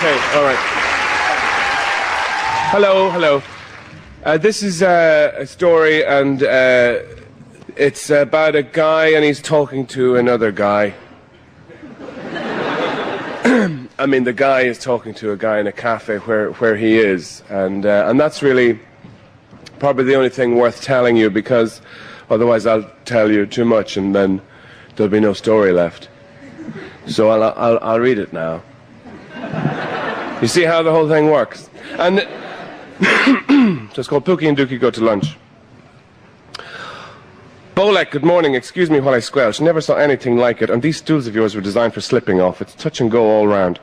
Okay, all right. Hello, hello. This is a story, and it's about a guy, and he's talking to another guy. I mean, the guy is talking to a guy in a cafe where he is, and that's really probably the only thing worth telling you, because otherwise I'll tell you too much, and then there'll be no story left. So I'll read it now. You see how the whole thing works? And so it's called Pookie and Dookie Go to Lunch. Bolek, good morning. Excuse me while I squelch. Never saw anything like it. And these stools of yours were designed for slipping off. It's touch and go all round.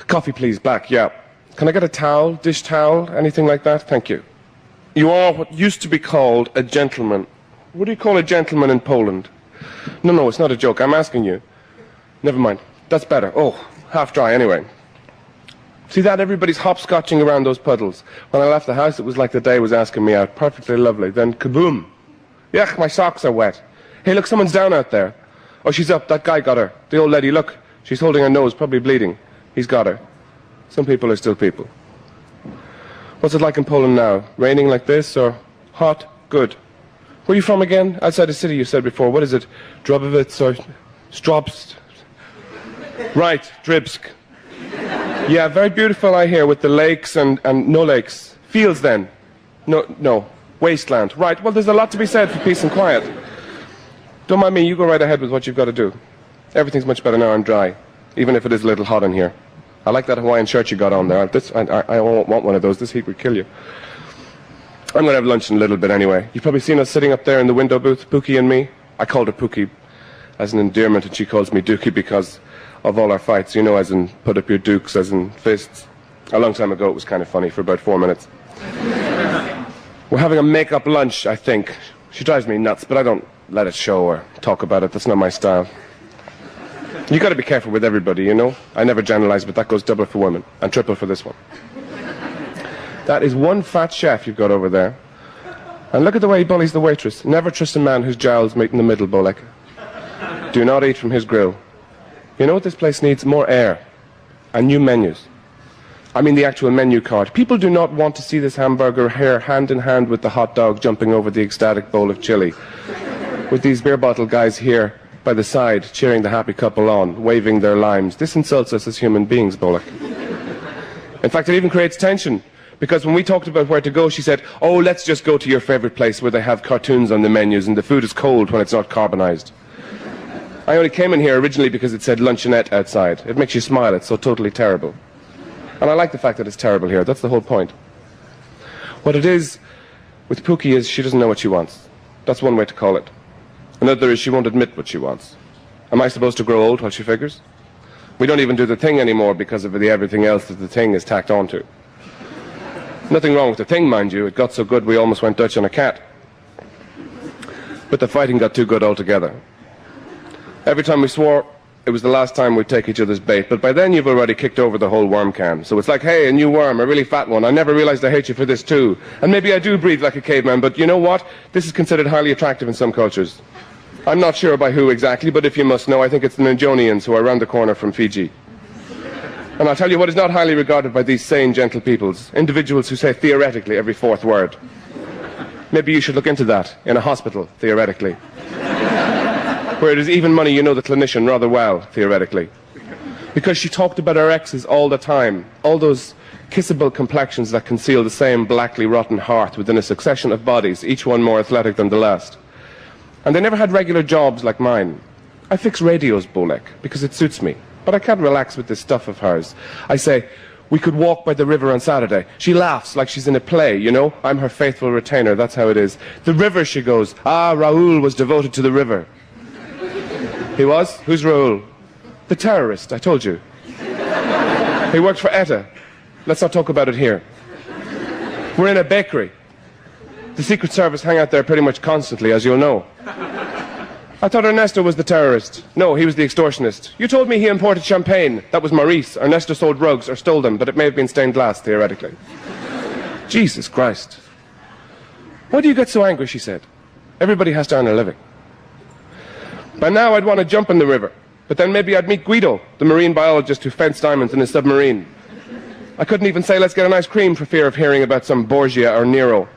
Coffee, please. Black, yeah. Can I get a towel? Dish towel? Anything like that? Thank you. You are what used to be called a gentleman. What do you call a gentleman in Poland? No, it's not a joke. I'm asking you. Never mind. That's better. Oh, half dry anyway. See that? Everybody's hopscotching around those puddles. When I left the house, it was like the day was asking me out. Perfectly lovely. Then kaboom. Yuck, my socks are wet. Hey, look, someone's down out there. Oh, she's up. That guy got her. The old lady, look. She's holding her nose, probably bleeding. He's got her. Some people are still people. What's it like in Poland now? Raining like this, or hot? Good. Where are you from again? Outside the city, you said before. What is it? Drobovitz or Stropst? Right, Dribsk. Yeah, very beautiful, I hear, with the lakes and no lakes. Fields, then? No. Wasteland. Right, well, there's a lot to be said for peace and quiet. Don't mind me, you go right ahead with what you've got to do. Everything's much better now I'm dry, even if it is a little hot in here. I like that Hawaiian shirt you got on there. I won't want one of those. This heat would kill you. I'm going to have lunch in a little bit anyway. You've probably seen us sitting up there in the window booth, Pookie and me. I called her Pookie as an endearment, and she calls me Dookie because of all our fights, you know, as in put up your dukes, as in fists. A long time ago it was kind of funny for about 4 minutes. We're having a make-up lunch, I think. She drives me nuts, but I don't let it show or talk about it. That's not my style. You got to be careful with everybody, you know. I never generalize, but that goes double for women and triple for this one. That is one fat chef you've got over there. And look at the way he bullies the waitress. Never trust a man whose jowls meet in the middle, Bolek. Do not eat from his grill. You know what this place needs? More air. And new menus. I mean the actual menu card. People do not want to see this hamburger here hand in hand with the hot dog jumping over the ecstatic bowl of chili. With these beer bottle guys here by the side, cheering the happy couple on, waving their limes. This insults us as human beings, Bolek. In fact, it even creates tension. Because when we talked about where to go, she said, oh, let's just go to your favorite place where they have cartoons on the menus and the food is cold when it's not carbonized. I only came in here originally because it said luncheonette outside. It makes you smile. It's so totally terrible. And I like the fact that it's terrible here. That's the whole point. What it is with Pookie is she doesn't know what she wants. That's one way to call it. Another is she won't admit what she wants. Am I supposed to grow old while she figures? We don't even do the thing anymore because of the everything else that the thing is tacked onto. Nothing wrong with the thing, mind you. It got so good we almost went Dutch on a cat. But the fighting got too good altogether. Every time we swore, it was the last time we'd take each other's bait. But by then you've already kicked over the whole worm can. So it's like, hey, a new worm, a really fat one. I never realized I hate you for this too. And maybe I do breathe like a caveman, but you know what? This is considered highly attractive in some cultures. I'm not sure by who exactly, but if you must know, I think it's the Ninjonians who are around the corner from Fiji. And I'll tell you what is not highly regarded by these sane, gentle peoples. Individuals who say theoretically every fourth word. Maybe you should look into that in a hospital, theoretically. Where it is even money, you know the clinician rather well, theoretically. Because she talked about her exes all the time. All those kissable complexions that conceal the same blackly rotten hearth within a succession of bodies, each one more athletic than the last. And they never had regular jobs like mine. I fix radios, Bolek, because it suits me. But I can't relax with this stuff of hers. I say, we could walk by the river on Saturday. She laughs like she's in a play, you know? I'm her faithful retainer, that's how it is. The river, she goes. Ah, Raoul was devoted to the river. He was? Who's Raoul? The terrorist, I told you. He worked for ETA. Let's not talk about it here. We're in a bakery. The Secret Service hang out there pretty much constantly, as you'll know. I thought Ernesto was the terrorist. No, he was the extortionist. You told me he imported champagne. That was Maurice. Ernesto sold rugs or stole them, but it may have been stained glass, theoretically. Jesus Christ. Why do you get so angry, she said. Everybody has to earn a living. By now I'd want to jump in the river, but then maybe I'd meet Guido, the marine biologist who fenced diamonds in a submarine. I couldn't even say, let's get an ice cream, for fear of hearing about some Borgia or Nero.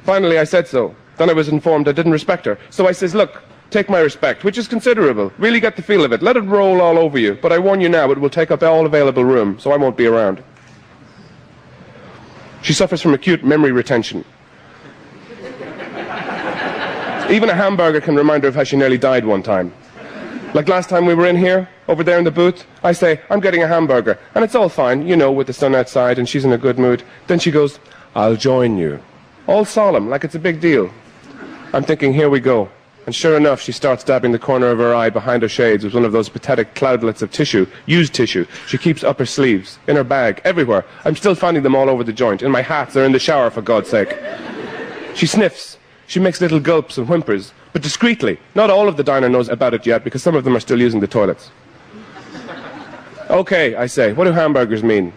Finally, I said so. Then I was informed I didn't respect her. So I says, look, take my respect, which is considerable. Really get the feel of it. Let it roll all over you. But I warn you now, it will take up all available room, so I won't be around. She suffers from acute memory retention. Even a hamburger can remind her of how she nearly died one time. Like last time we were in here, over there in the booth, I say, I'm getting a hamburger. And it's all fine, you know, with the sun outside and she's in a good mood. Then she goes, I'll join you. All solemn, like it's a big deal. I'm thinking, here we go. And sure enough, she starts dabbing the corner of her eye behind her shades with one of those pathetic cloudlets of tissue, used tissue. She keeps up her sleeves, in her bag, everywhere. I'm still finding them all over the joint, in my hats or in the shower, for God's sake. She sniffs. She makes little gulps and whimpers, but discreetly. Not all of the diner knows about it yet, because some of them are still using the toilets. Okay, I say, what do hamburgers mean?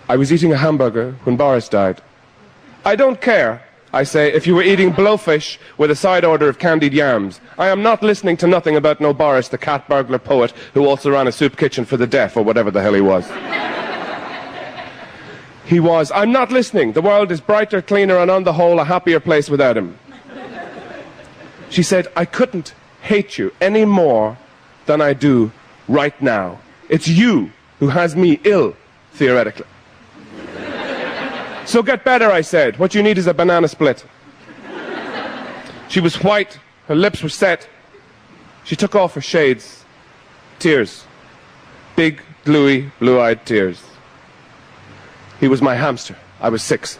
I was eating a hamburger when Boris died. I don't care, I say, if you were eating blowfish with a side order of candied yams. I am not listening to nothing about no Boris, the cat burglar poet, who also ran a soup kitchen for the deaf, or whatever the hell he was. He was. I'm not listening. The world is brighter, cleaner, and on the whole, a happier place without him. She said, I couldn't hate you any more than I do right now. It's you who has me ill, theoretically. So get better, I said. What you need is a banana split. She was white. Her lips were set. She took off her shades. Tears. Big, gluey, blue-eyed tears. He was my hamster. I was 6.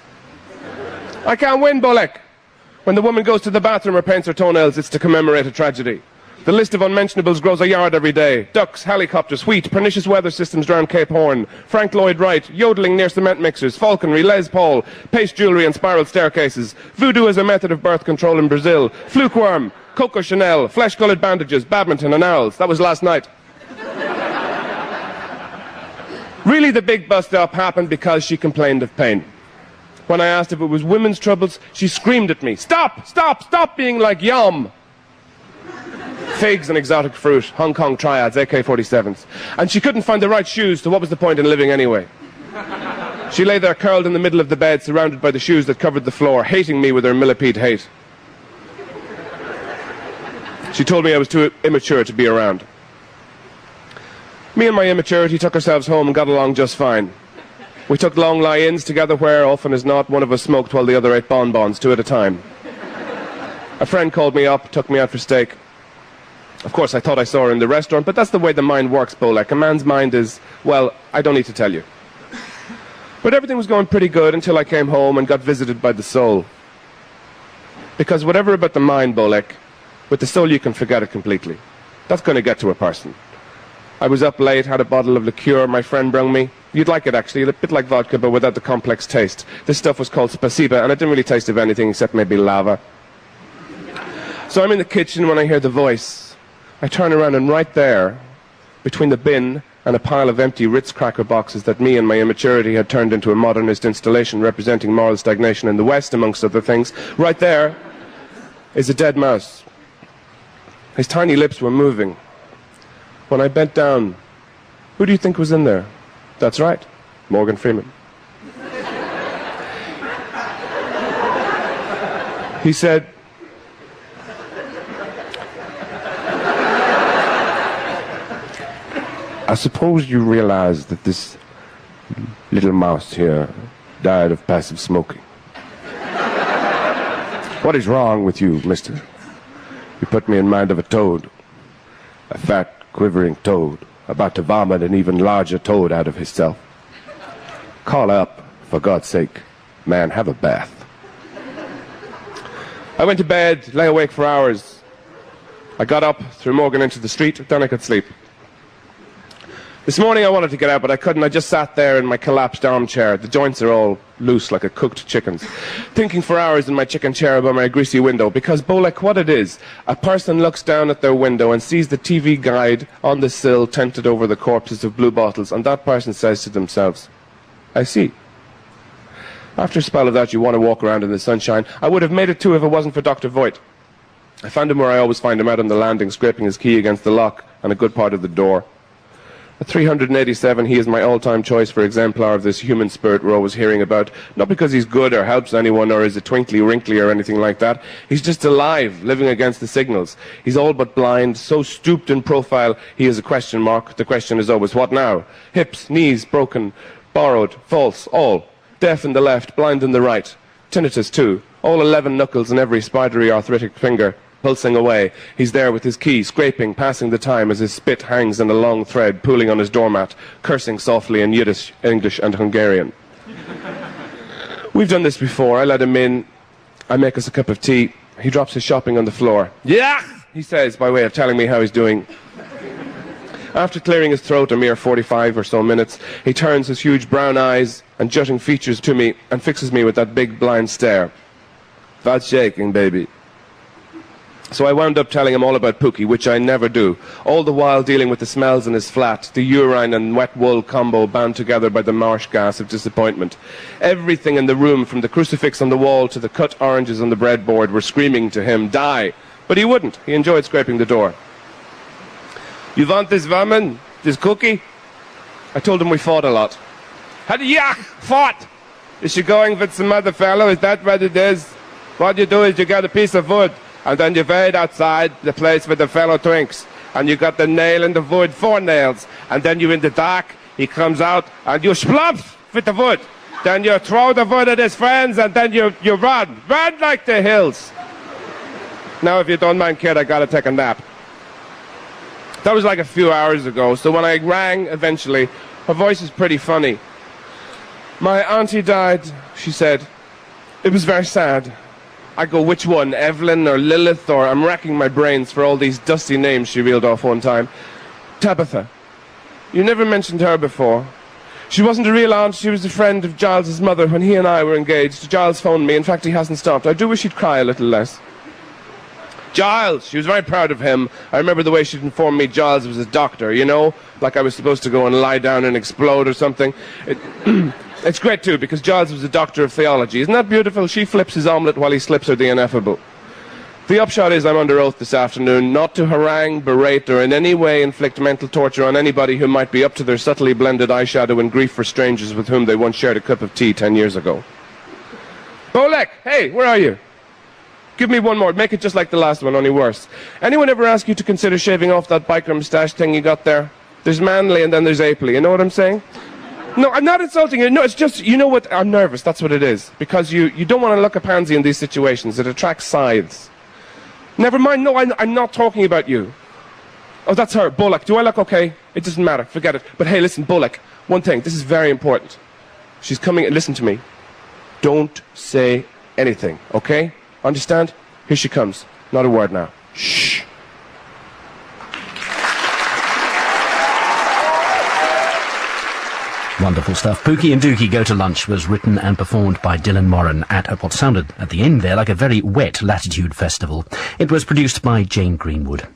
I can't win, Bolek. When the woman goes to the bathroom or paints her toenails, it's to commemorate a tragedy. The list of unmentionables grows a yard every day. Ducks, helicopters, wheat, pernicious weather systems round Cape Horn, Frank Lloyd Wright, yodeling near cement mixers, falconry, Les Paul, paste jewellery and spiral staircases, voodoo as a method of birth control in Brazil, fluke worm, Coco Chanel, flesh-coloured bandages, badminton and owls. That was last night. Really, the big bust-up happened because she complained of pain. When I asked if it was women's troubles, she screamed at me, Stop! Stop! Stop being like Yum! Figs and exotic fruit, Hong Kong triads, AK-47s. And she couldn't find the right shoes, so what was the point in living anyway? She lay there curled in the middle of the bed, surrounded by the shoes that covered the floor, hating me with her millipede hate. She told me I was too immature to be around. Me and my immaturity took ourselves home and got along just fine. We took long lie-ins together where, often as not, one of us smoked while the other ate bonbons, 2 at a time. A friend called me up, took me out for steak. Of course, I thought I saw her in the restaurant, but that's the way the mind works, Bolek. A man's mind is, well, I don't need to tell you. But everything was going pretty good until I came home and got visited by the soul. Because whatever about the mind, Bolek, with the soul you can forget it completely. That's going to get to a person. I was up late, had a bottle of liqueur my friend brung me. You'd like it, actually, a bit like vodka, but without the complex taste. This stuff was called spasiba, and it didn't really taste of anything except maybe lava. So I'm in the kitchen when I hear the voice. I turn around, and right there, between the bin and a pile of empty Ritz cracker boxes that me and my immaturity had turned into a modernist installation representing moral stagnation in the West, amongst other things, right there is a dead mouse. His tiny lips were moving. When I bent down, who do you think was in there? That's right, Morgan Freeman. He said, I suppose you realize that this little mouse here died of passive smoking. What is wrong with you, mister? You put me in mind of a toad, a fat, quivering toad, about to vomit an even larger toad out of himself. Call up, for God's sake. Man, have a bath. I went to bed, lay awake for hours. I got up, threw Morgan into the street, then I could sleep. This morning I wanted to get out, but I couldn't. I just sat there in my collapsed armchair. The joints are all loose like a cooked chicken's. Thinking for hours in my chicken chair by my greasy window. Because, Bolek, what it is, a person looks down at their window and sees the TV guide on the sill tented over the corpses of blue bottles, and that person says to themselves, I see. After a spell of that, you want to walk around in the sunshine. I would have made it too if it wasn't for Dr. Voigt. I found him where I always find him, out on the landing, scraping his key against the lock and a good part of the door. At 387, he is my all-time choice for exemplar of this human spirit we're always hearing about. Not because he's good or helps anyone or is a twinkly wrinkly or anything like that. He's just alive, living against the signals. He's all but blind, so stooped in profile he is a question mark. The question is always, what now? Hips, knees, broken, borrowed, false, all. Deaf in the left, blind in the right. Tinnitus too. All 11 knuckles in every spidery arthritic finger. Pulsing away. He's there with his key, scraping, passing the time as his spit hangs in a long thread, pooling on his doormat, cursing softly in Yiddish, English and Hungarian. We've done this before. I let him in. I make us a cup of tea. He drops his shopping on the floor. Yeah, he says, by way of telling me how he's doing. After clearing his throat a mere 45 or so minutes, he turns his huge brown eyes and jutting features to me and fixes me with that big blind stare. That's shaking, baby. So I wound up telling him all about Pookie, which I never do, all the while dealing with the smells in his flat, the urine and wet wool combo bound together by the marsh gas of disappointment. Everything in the room, from the crucifix on the wall to the cut oranges on the breadboard, were screaming to him, die. But he wouldn't. He enjoyed scraping the door. You want this woman? This cookie? I told him we fought a lot. Yeah, fought! Is she going with some other fellow? Is that what it is? What you do is you get a piece of wood, and then you wait outside the place where the fellow drinks. And you got the nail in the wood, 4 nails. And then you in the dark, he comes out, and you splump with the wood. Then you throw the wood at his friends, and then you run. Run like the hills. Now, if you don't mind, kid, I gotta take a nap. That was like a few hours ago, so when I rang, eventually, her voice is pretty funny. My auntie died, she said. It was very sad. I go, which one, Evelyn or Lilith, or I'm racking my brains for all these dusty names she reeled off one time. Tabitha. You never mentioned her before. She wasn't a real aunt, she was a friend of Giles's mother when he and I were engaged. Giles phoned me, in fact he hasn't stopped. I do wish he'd cry a little less. Giles, she was very proud of him. I remember the way she'd informed me Giles was a doctor, you know, like I was supposed to go and lie down and explode or something. It's great, too, because Giles was a doctor of theology. Isn't that beautiful? She flips his omelette while he slips her the ineffable. The upshot is I'm under oath this afternoon not to harangue, berate, or in any way inflict mental torture on anybody who might be up to their subtly blended eyeshadow and grief for strangers with whom they once shared a cup of tea 10 years ago. Bolek, hey, where are you? Give me one more. Make it just like the last one, only worse. Anyone ever ask you to consider shaving off that biker moustache thing you got there? There's manly and then there's apely. You know what I'm saying? No, I'm not insulting you. No, it's just, you know what? I'm nervous. That's what it is. Because you don't want to look a pansy in these situations. It attracts scythes. Never mind. No, I'm not talking about you. Oh, that's her. Bolek. Do I look okay? It doesn't matter. Forget it. But hey, listen, Bolek. One thing. This is very important. She's coming. Listen to me. Don't say anything, okay? Understand? Here she comes. Not a word now. Shh. Wonderful stuff. Pookie and Dookie Go to Lunch was written and performed by Dylan Moran at what sounded at the end there like a very wet Latitude Festival. It was produced by Jane Greenwood.